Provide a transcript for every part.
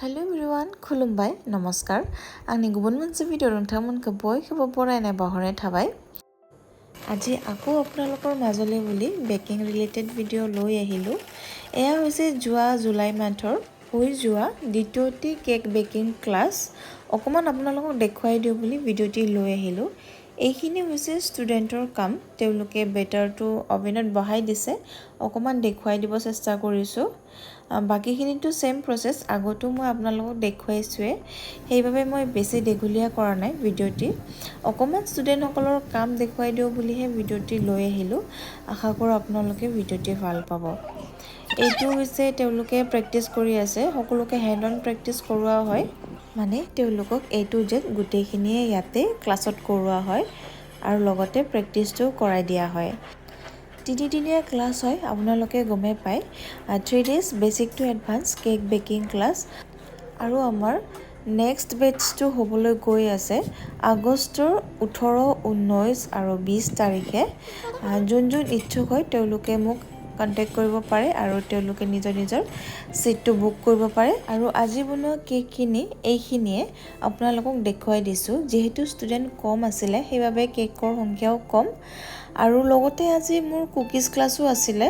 Hello everyone, खुलुमबाय नमस्कार आंनि गुबुन मोनसे भिडिअ नोंथांमोनखौ बयखौबो बरायनाय बावहरनाय थाबाय আজি আকৌ আপোনালোকৰ মাজলৈ বুলি বেকিং ৰিলেটেড ভিডিঅ লৈ আহিলো এয়া হৈছে জুৱা জুলাই মাহৰ হৈ যোৱা দ্বিতীয়টি কেক বেকিং ক্লাছ অকমান আপোনালোকক দেখুৱাই দিও বুলি ভিডিঅটি লৈ আহিলো এইখিনি হৈছে ষ্টুডেন্টৰ কাম তেওঁলোকে বেটাৰটো অভেনত বহাই দিছে অকমান দেখুৱাই দিব চেষ্টা কৰিছো বাকিখিনিটো সেম প্ৰসেস আগতো মই আপোনালোকক দেখুৱাইছোৱে সেইভাবে মই বেছি দেগুলিয়া কৰা নাই ভিডিঅটি অকমান ষ্টুডেন্ট সকলৰ কাম দেখুৱাই দিও বুলিহে ভিডিঅটি লৈ আহিলো আশা কৰো আপোনালোকে ভিডিঅটি ভাল পাব এইটো হৈছে তেওঁলোকে প্ৰেক্টিস কৰি আছে সকলোকে হেড অন প্ৰেক্টিস কৰোৱা হয় মানে তেওঁলোকক A to Z গুটেখিনিয়ে ইয়াতে ক্লাছত কৰোৱা হয় আৰু লগতে প্ৰেক্টিসটো কৰাই দিয়া হয় তিনিদিনীয়া ক্লাছ হয় আপোনালোকে গমে পায় 3 days basic to advanced cake baking class আৰু আমাৰ next batch to হ'বলৈ গৈ আছে আগষ্টৰ 18 19 আৰু 20 তাৰিখে যোন ইচ্ছুক হয় তেওঁলোকে মোক কন্টাক্ট কৰিব পাৰে আৰু তেওঁলোকে নিজৰ সিটটো বুক কৰিব পাৰে আৰু আজি বনোৱা কেকখিনি এইখিনিয়ে আপোনালোকক দেখুৱাই দিছো যেহেতু ষ্টুডেন্ট কম আছিল সেইভাবে কেকৰ সংখ্যাও কম আৰু লগতে আজি মোৰ কুকিজ ক্লাসও আছিল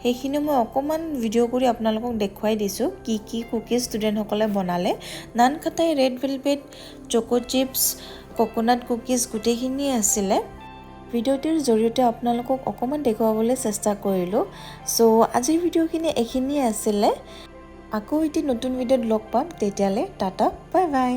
সেইখিনি মই অকমান ভিডিও কৰি আপোনালোকক দেখুৱাই দিছো কি কুকিজ ষ্টুডেন্ট সকলে বনালে nankhatai red velvet choco chips coconut cookies গুটেখিনি আছিল ভিডিওটিৰ জৰিয়তে আপোনালোকক অকমান দেখুৱাবলৈ চেষ্টা কৰিলো সো আজিৰ ভিডিওখিনি এইখিনি আছিল আকৌ এটি নতুন ভিডিওত লগ পাম তেতিয়ালে টাটা বাই বাই